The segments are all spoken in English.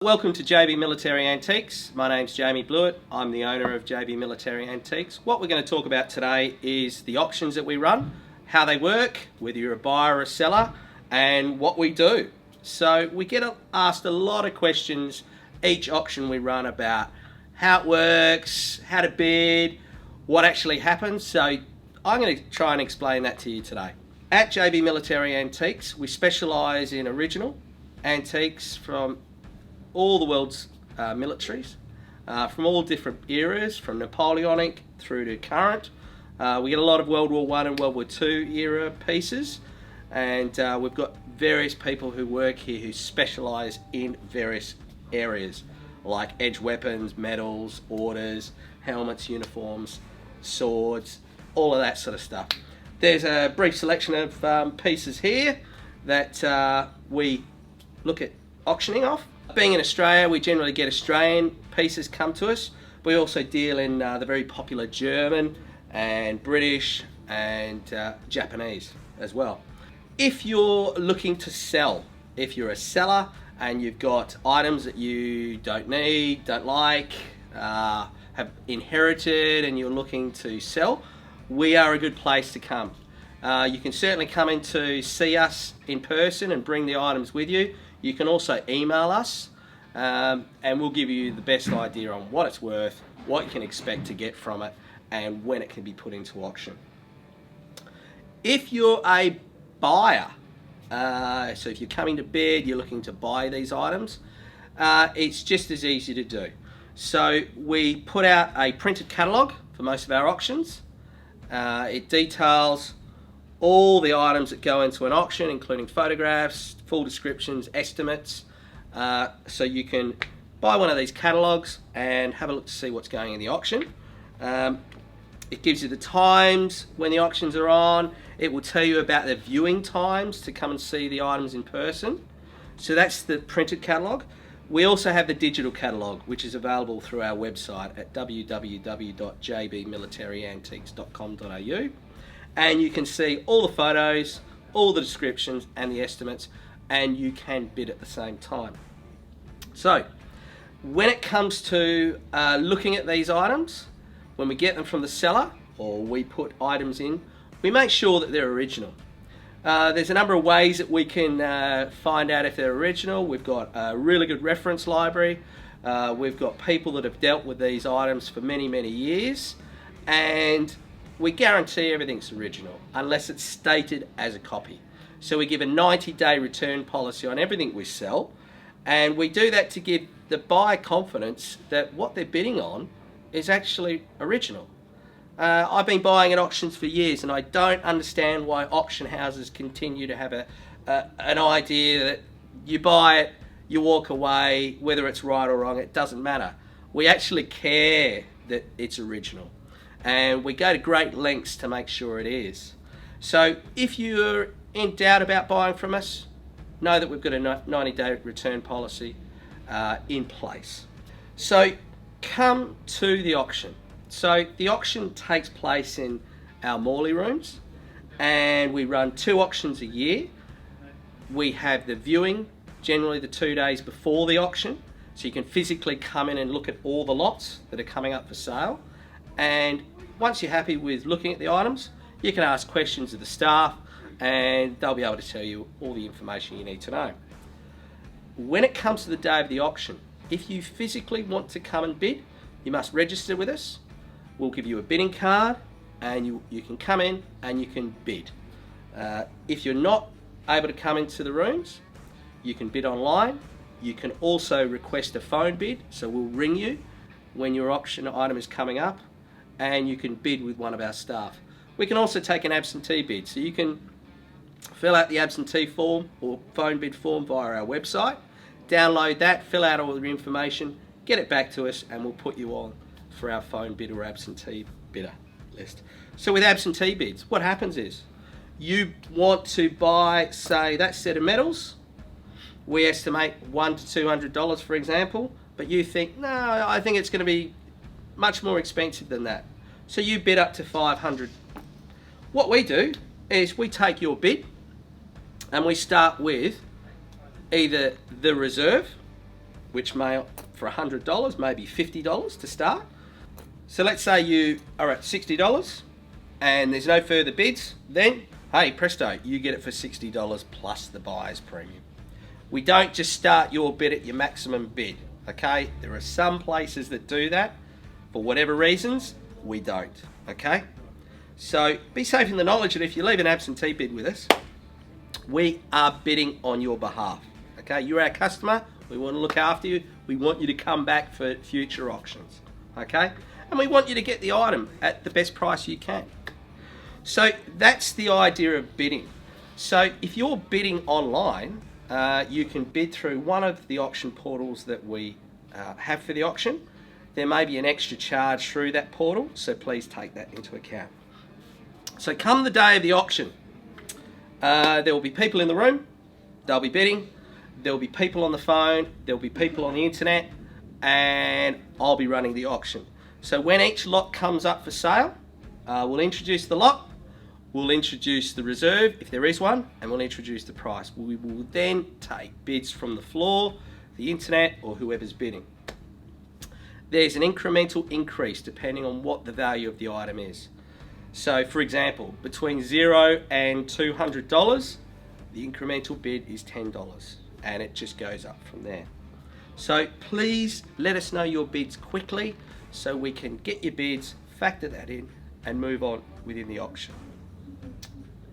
Welcome to JB Military Antiques. My name's Jamie Blewett. I'm the owner of JB Military Antiques. What we're going to talk about today is the auctions that we run, how they work, whether you're a buyer or a seller, and what we do. So we get asked a lot of questions each auction we run about how it works, how to bid, what actually happens. So I'm going to try and explain that to you today. At JB Military Antiques, we specialise in original antiques from all the world's militaries, from all different eras, from Napoleonic through to current. We get a lot of World War I and World War II era pieces, and we've got various people who work here who specialise in various areas, like edge weapons, medals, orders, helmets, uniforms, swords, all of that sort of stuff. There's a brief selection of pieces here that we look at auctioning off. Being in Australia, we generally get Australian pieces come to us. We also deal in the very popular German and British and Japanese as well. If you're looking to sell, if you're a seller and you've got items that you don't need, don't like, have inherited and you're looking to sell, we are a good place to come. You can certainly come in to see us in person and bring the items with you. You can also email us and we'll give you the best idea on what it's worth, what you can expect to get from it, and when it can be put into auction. If you're a buyer, so if you're coming to bid, you're looking to buy these items, it's just as easy to do. So we put out a printed catalogue for most of our auctions. It details all the items that go into an auction, including photographs, full descriptions, estimates, so you can buy one of these catalogues and have a look to see what's going in the auction. It gives you the times when the auctions are on. It will tell you about the viewing times to come and see the items in person. So that's the printed catalogue. We also have the digital catalogue, which is available through our website at www.jbmilitaryantiques.com.au. And you can see all the photos, all the descriptions and the estimates, and you can bid at the same time. So when it comes to looking at these items, when we get them from the seller or we put items in, we make sure that they're original. There's a number of ways that we can find out if they're original. We've got a really good reference library. We've got people that have dealt with these items for many, many years, and we guarantee everything's original unless it's stated as a copy. So we give a 90-day return policy on everything we sell, and we do that to give the buyer confidence that what they're bidding on is actually original. I've been buying at auctions for years, and I don't understand why auction houses continue to have an idea that you buy it, you walk away, whether it's right or wrong, it doesn't matter. We actually care that it's original, and we go to great lengths to make sure it is. So if you're in doubt about buying from us, know that we've got a 90-day return policy in place. So come to the auction. So the auction takes place in our Morley rooms, and we run 2 auctions a year. We have the viewing generally the 2 days before the auction, so you can physically come in and look at all the lots that are coming up for sale. And once you're happy with looking at the items, you can ask questions of the staff and they'll be able to tell you all the information you need to know. When it comes to the day of the auction, if you physically want to come and bid, you must register with us. We'll give you a bidding card and you can come in and you can bid. If you're not able to come into the rooms, you can bid online. You can also request a phone bid, so we'll ring you when your auction item is coming up, and you can bid with one of our staff. We can also take an absentee bid, so you can fill out the absentee form or phone bid form via our website, download that, fill out all the information, get it back to us, and we'll put you on for our phone bid or absentee bidder list. So with absentee bids, what happens is you want to buy, say, that set of medals. We estimate $100 to $200, for example, but you think, no, I think it's going to be much more expensive than that. So you bid up to $500. What we do is we take your bid and we start with either the reserve which may, for $100, maybe $50 to start. So let's say you are at $60 and there's no further bids, then hey, presto, you get it for $60 plus the buyer's premium. We don't just start your bid at your maximum bid, okay? There are some places that do that. For whatever reasons, we don't, okay? So be safe in the knowledge that if you leave an absentee bid with us, we are bidding on your behalf, okay? You're our customer, we want to look after you, we want you to come back for future auctions, okay? And we want you to get the item at the best price you can. So that's the idea of bidding. So if you're bidding online, you can bid through one of the auction portals that we have for the auction. There may be an extra charge through that portal, so please take that into account. So come the day of the auction, there will be people in the room, they'll be bidding, there'll be people on the phone, there'll be people on the internet, and I'll be running the auction. So when each lot comes up for sale, we'll introduce the lot, we'll introduce the reserve, if there is one, and we'll introduce the price. We will then take bids from the floor, the internet, or whoever's bidding. There's an incremental increase depending on what the value of the item is. So for example, between $0 and $200, the incremental bid is $10, and it just goes up from there. So please let us know your bids quickly so we can get your bids, factor that in, and move on within the auction.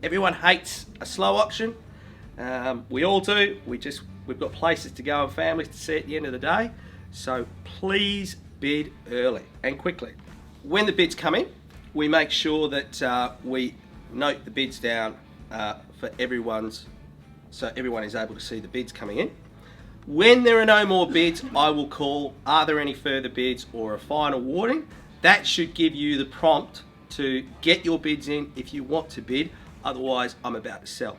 Everyone hates a slow auction. We all do. We've got places to go and families to see at the end of the day. So please bid early and quickly. When the bids come in, we make sure that we note the bids down for everyone's, so everyone is able to see the bids coming in. When there are no more bids, I will call, are there any further bids or a final warning? That should give you the prompt to get your bids in if you want to bid, otherwise I'm about to sell.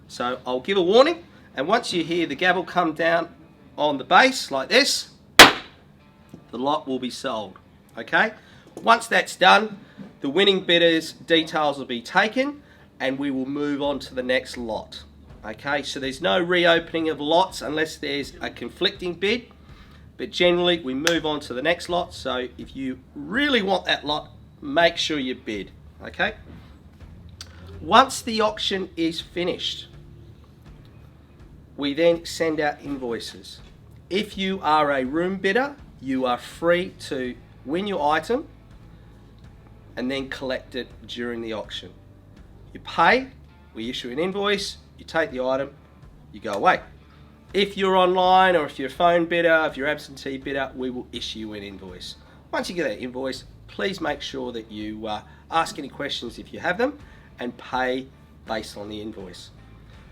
So I'll give a warning, and once you hear the gavel come down on the base like this, the lot will be sold, okay? Once that's done, the winning bidder's details will be taken and we will move on to the next lot. Okay, so there's no reopening of lots unless there's a conflicting bid, but generally we move on to the next lot. So if you really want that lot, make sure you bid, okay? Once the auction is finished, we then send out invoices. If you are a room bidder, you are free to win your item and then collect it during the auction. You pay, we issue an invoice, you take the item, you go away. If you're online or if you're a phone bidder, if you're absentee bidder, we will issue an invoice. Once you get that invoice, please make sure that you ask any questions if you have them and pay based on the invoice.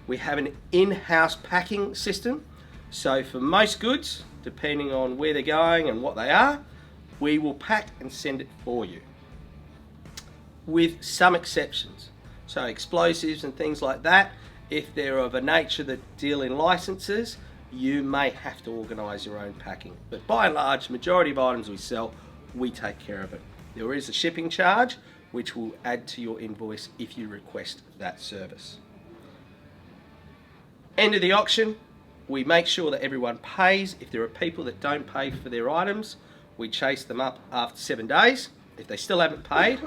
We have an in-house packing system, so for most goods, depending on where they're going and what they are, we will pack and send it for you, with some exceptions. So explosives and things like that, if they're of a nature that deal in licenses, you may have to organise your own packing. But by and large, the majority of items we sell, we take care of it. There is a shipping charge, which will add to your invoice if you request that service. End of the auction, we make sure that everyone pays. If there are people that don't pay for their items, we chase them up after 7 days. If they still haven't paid,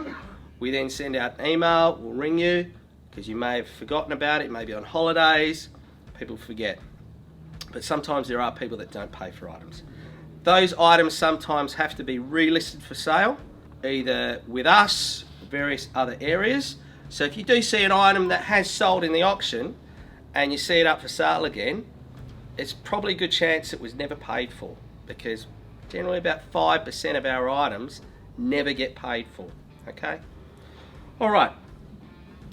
we then send out an email, we'll ring you, because you may have forgotten about it, maybe on holidays, people forget. But sometimes there are people that don't pay for items. Those items sometimes have to be relisted for sale, either with us, or various other areas. So if you do see an item that has sold in the auction, and you see it up for sale again, it's probably a good chance it was never paid for, because generally about 5% of our items never get paid for, okay? All right,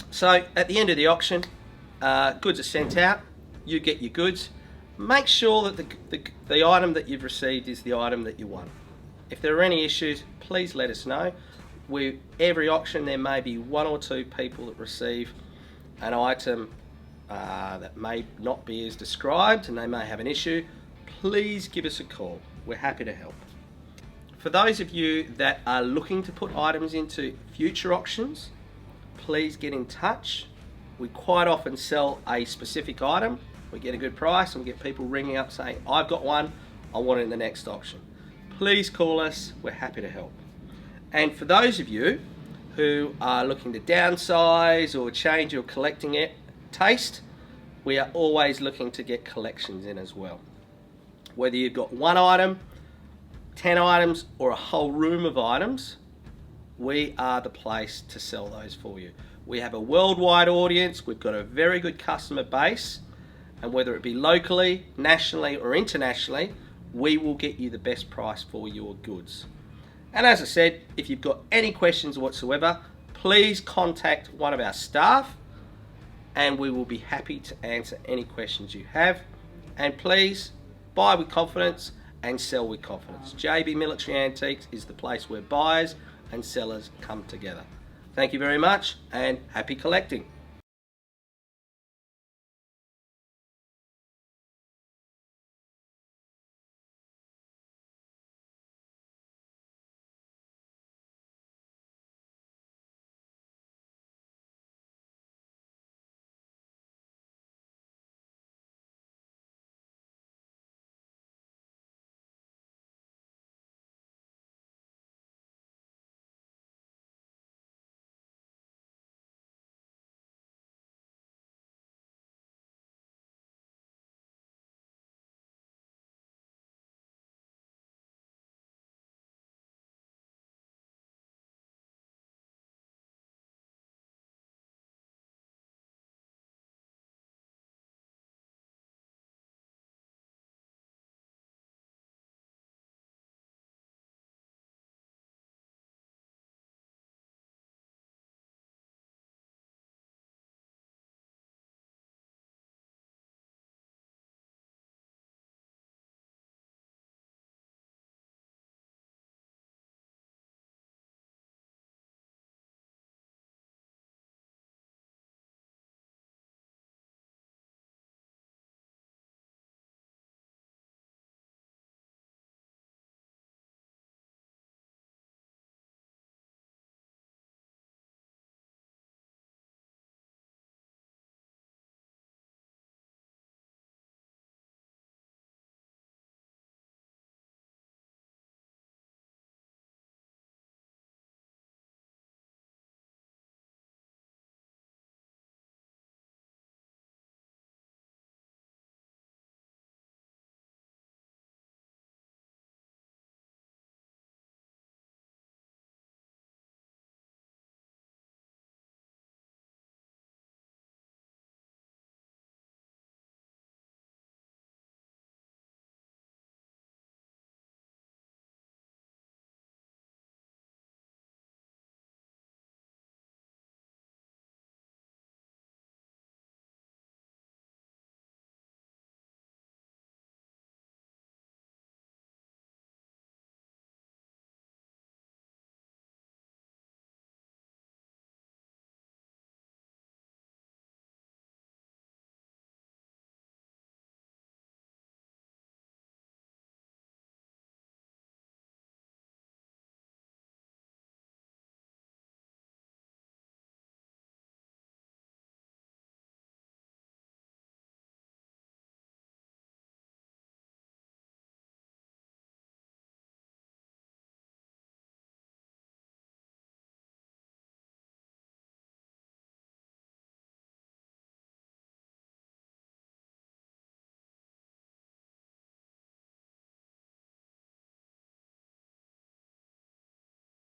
so at the end of the auction, goods are sent out, you get your goods. Make sure that the item that you've received is the item that you want. If there are any issues, please let us know. Every auction there may be 1 or 2 people that receive an item that may not be as described and they may have an issue. Please give us a call, we're happy to help. For those of you that are looking to put items into future auctions, please get in touch. We quite often sell a specific item, we get a good price and we get people ringing up saying, I've got one, I want it in the next auction. Please call us, we're happy to help. And for those of you who are looking to downsize or change your collecting taste, we are always looking to get collections in as well. Whether you've got 1 item, 10 items, or a whole room of items, we are the place to sell those for you. We have a worldwide audience, we've got a very good customer base, and whether it be locally, nationally, or internationally, we will get you the best price for your goods. And as I said, if you've got any questions whatsoever, please contact one of our staff and we will be happy to answer any questions you have. And please buy with confidence and sell with confidence. JB Military Antiques is the place where buyers and sellers come together. Thank you very much and happy collecting.